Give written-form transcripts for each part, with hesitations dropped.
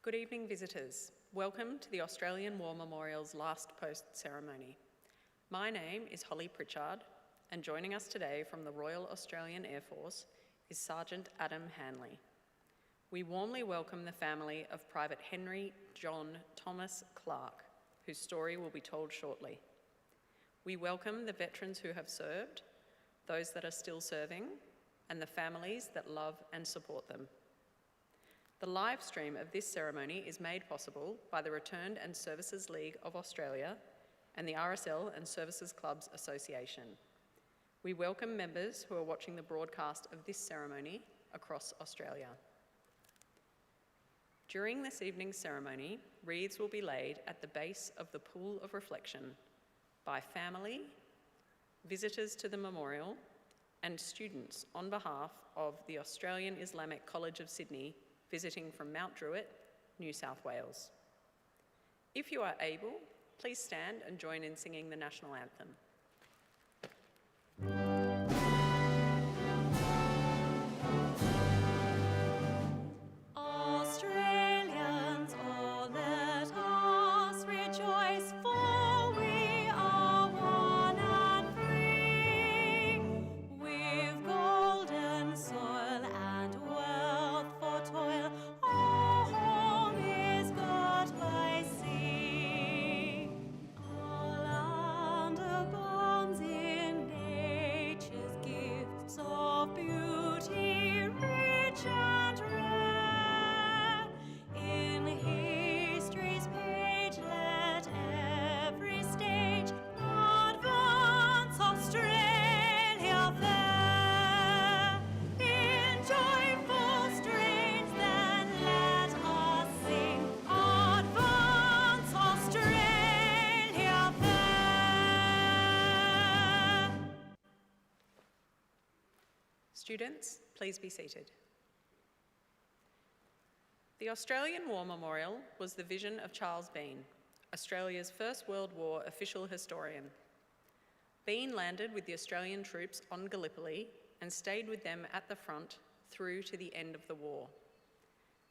Good evening, visitors. Welcome to the Australian War Memorial's last post ceremony. My name is Holly Pritchard, and joining us today from the Royal Australian Air Force is Sergeant Adam Hanley. We warmly welcome the family of Private Henry John Thomas Clarke, whose story will be told shortly. We welcome the veterans who have served, those that are still serving, and the families that love and support them. The live stream of this ceremony is made possible by the Returned and Services League of Australia and the RSL and Services Clubs Association. We welcome members who are watching the broadcast of this ceremony across Australia. During this evening's ceremony, wreaths will be laid at the base of the Pool of Reflection by family, visitors to the memorial, and students on behalf of the Australian Islamic College of Sydney visiting from Mount Druitt, New South Wales. If you are able, please stand and join in singing the national anthem. Australians, oh, let us rejoice, for we are one and free. We've golden soil and wealth for toil, our home is got by sea. Our land abounds in nature's gifts of beauty, rich and rare. In history's page let every stage advance Australia fair. In joyful strains then let us sing, advance Australia fair. Students, please be seated. The Australian War Memorial was the vision of Charles Bean, Australia's First World War official historian. Bean landed with the Australian troops on Gallipoli and stayed with them at the front through to the end of the war.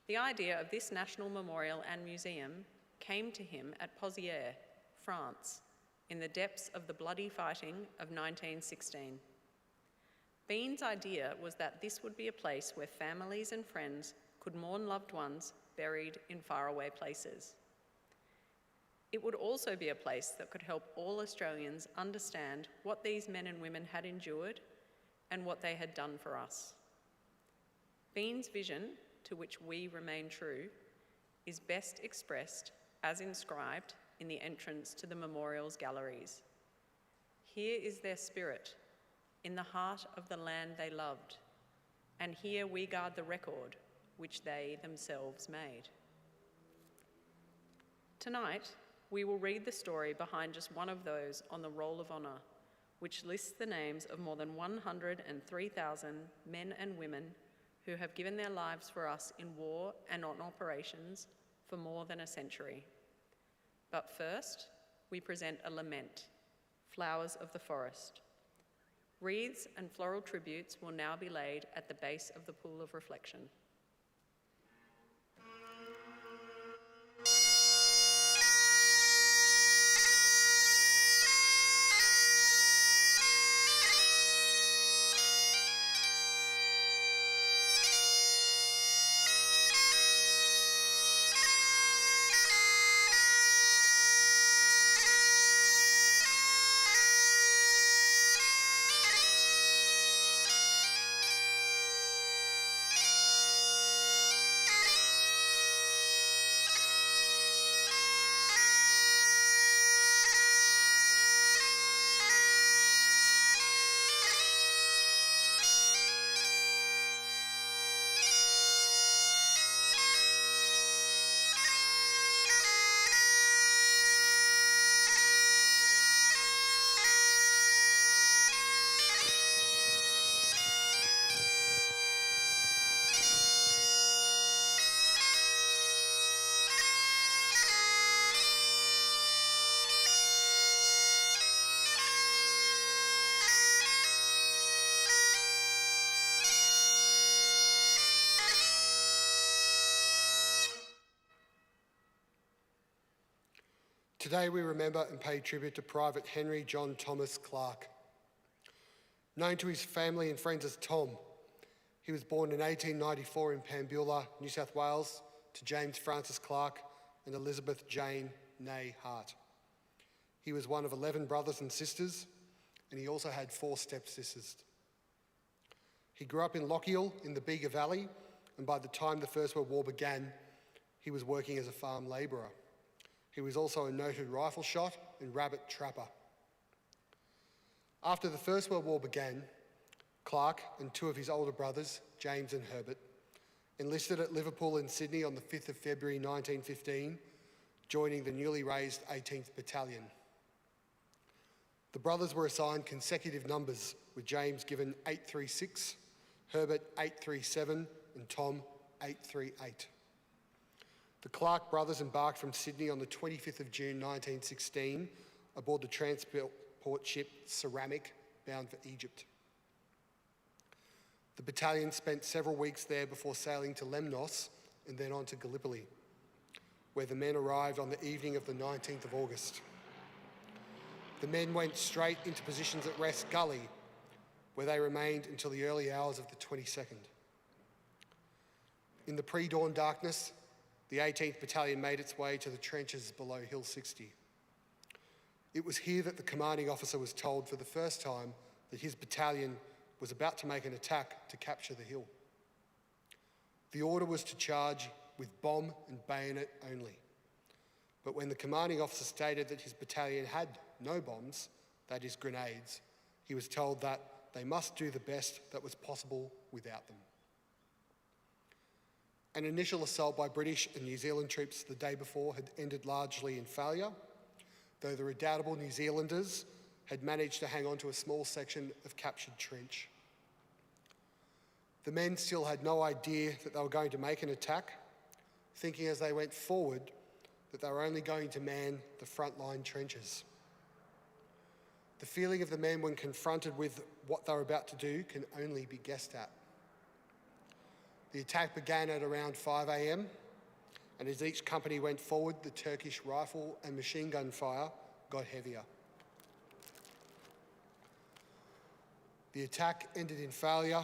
The idea of this national memorial and museum came to him at Pozières, France, in the depths of the bloody fighting of 1916. Bean's idea was that this would be a place where families and friends could mourn loved ones buried in faraway places. It would also be a place that could help all Australians understand what these men and women had endured and what they had done for us. Bean's vision, to which we remain true, is best expressed as inscribed in the entrance to the memorial's galleries. Here is their spirit, in the heart of the land they loved, and here we guard the record which they themselves made. Tonight, we will read the story behind just one of those on the Roll of Honour, which lists the names of more than 103,000 men and women who have given their lives for us in war and on operations for more than a century. But first, we present a lament, Flowers of the Forest. Wreaths and floral tributes will now be laid at the base of the Pool of Reflection. Today we remember and pay tribute to Private Henry John Thomas Clarke. Known to his family and friends as Tom, he was born in 1894 in Pambula, New South Wales, to James Francis Clarke and Elizabeth Jane née Hart. He was one of 11 brothers and sisters, and he also had 4 stepsisters. He grew up in Lochiel in the Bega Valley, and by the time the First World War began, he was working as a farm labourer. He was also a noted rifle shot and rabbit trapper. After the First World War began, Clarke and 2 of his older brothers, James and Herbert, enlisted at Liverpool and Sydney on the 5th of February 1915, joining the newly raised 18th Battalion. The brothers were assigned consecutive numbers, with James given 836, Herbert 837 and Tom 838. The Clarke brothers embarked from Sydney on the 25th of June 1916 aboard the transport ship Ceramic, bound for Egypt. The battalion spent several weeks there before sailing to Lemnos and then on to Gallipoli, where the men arrived on the evening of the 19th of August. The men went straight into positions at Rest Gully, where they remained until the early hours of the 22nd. In the pre-dawn darkness, the 18th Battalion made its way to the trenches below Hill 60. It was here that the commanding officer was told for the first time that his battalion was about to make an attack to capture the hill. The order was to charge with bomb and bayonet only. But when the commanding officer stated that his battalion had no bombs, that is grenades, he was told that they must do the best that was possible without them. An initial assault by British and New Zealand troops the day before had ended largely in failure, though the redoubtable New Zealanders had managed to hang on to a small section of captured trench. The men still had no idea that they were going to make an attack, thinking as they went forward that they were only going to man the frontline trenches. The feeling of the men when confronted with what they were about to do can only be guessed at. The attack began at around 5 a.m, and as each company went forward, the Turkish rifle and machine gun fire got heavier. The attack ended in failure,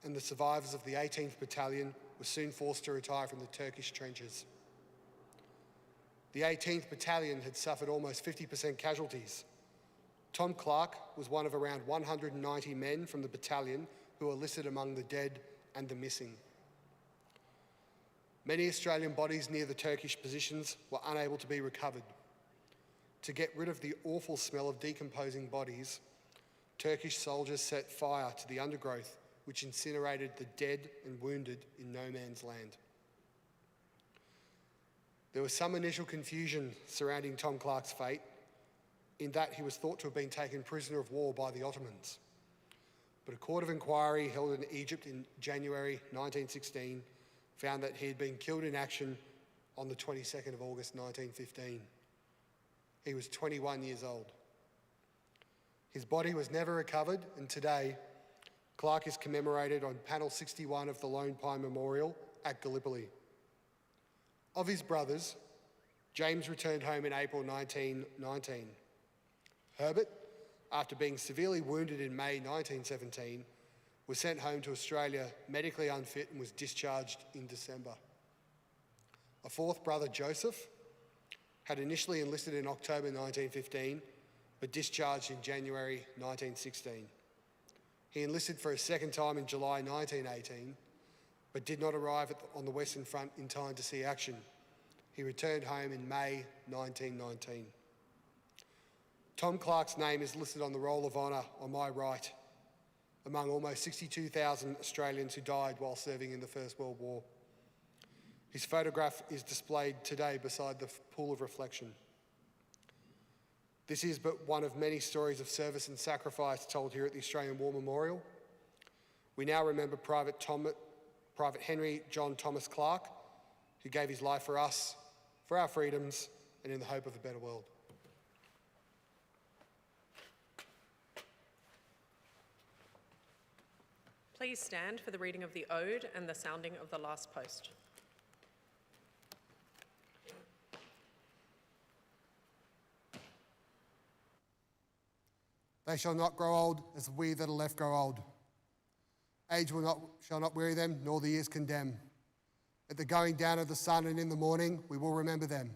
and the survivors of the 18th Battalion were soon forced to retire from the Turkish trenches. The 18th Battalion had suffered almost 50% casualties. Tom Clarke was one of around 190 men from the battalion who are listed among the dead and the missing. Many Australian bodies near the Turkish positions were unable to be recovered. To get rid of the awful smell of decomposing bodies, Turkish soldiers set fire to the undergrowth, which incinerated the dead and wounded in no man's land. There was some initial confusion surrounding Tom Clarke's fate, in that he was thought to have been taken prisoner of war by the Ottomans. But a court of inquiry held in Egypt in January 1916 found that he had been killed in action on the 22nd of August 1915. He was 21 years old. His body was never recovered, and today, Clarke is commemorated on panel 61 of the Lone Pine Memorial at Gallipoli. Of his brothers, James returned home in April 1919. Herbert, after being severely wounded in May 1917, was sent home to Australia medically unfit and was discharged in December. A 4th brother, Joseph, had initially enlisted in October 1915, but discharged in January 1916. He enlisted for a second time in July 1918, but did not arrive on the Western Front in time to see action. He returned home in May 1919. Tom Clarke's name is listed on the Roll of Honour on my right, among almost 62,000 Australians who died while serving in the First World War. His photograph is displayed today beside the pool of reflection. This is but one of many stories of service and sacrifice told here at the Australian War Memorial. We now remember Private Henry John Thomas Clarke, who gave his life for us, for our freedoms, and in the hope of a better world. Please stand for the reading of the Ode and the sounding of the last post. They shall not grow old as we that are left grow old. Age shall not weary them, nor the years condemn. At the going down of the sun and in the morning, we will remember them.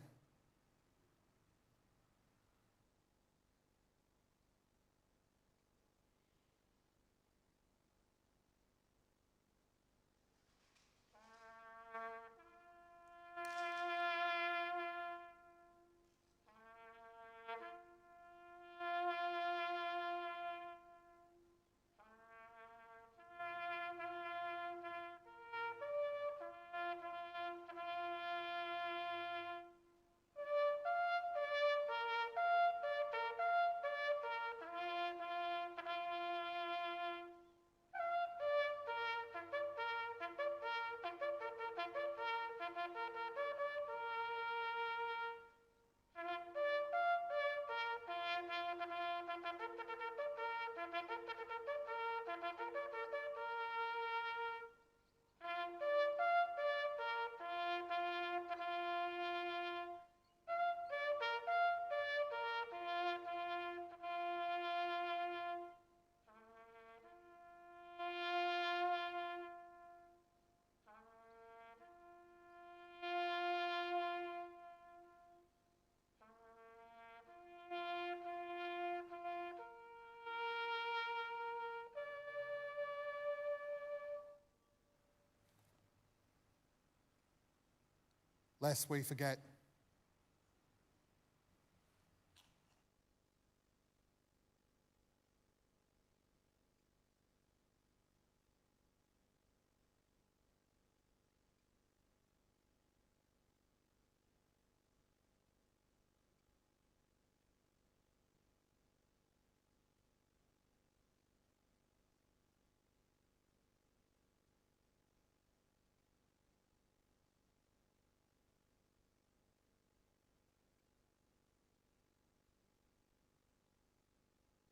Lest we forget.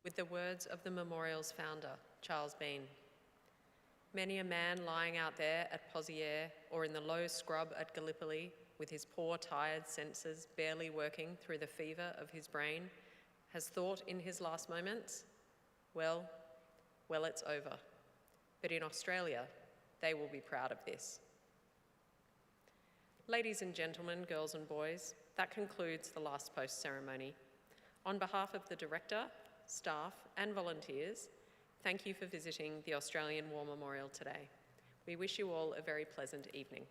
With the words of the memorial's founder, Charles Bean. Many a man lying out there at Pozières or in the low scrub at Gallipoli with his poor tired senses barely working through the fever of his brain has thought in his last moments, well, it's over. But in Australia, they will be proud of this. Ladies and gentlemen, girls and boys, that concludes the last post ceremony. On behalf of the director, staff and volunteers, thank you for visiting the Australian War Memorial today. We wish you all a very pleasant evening.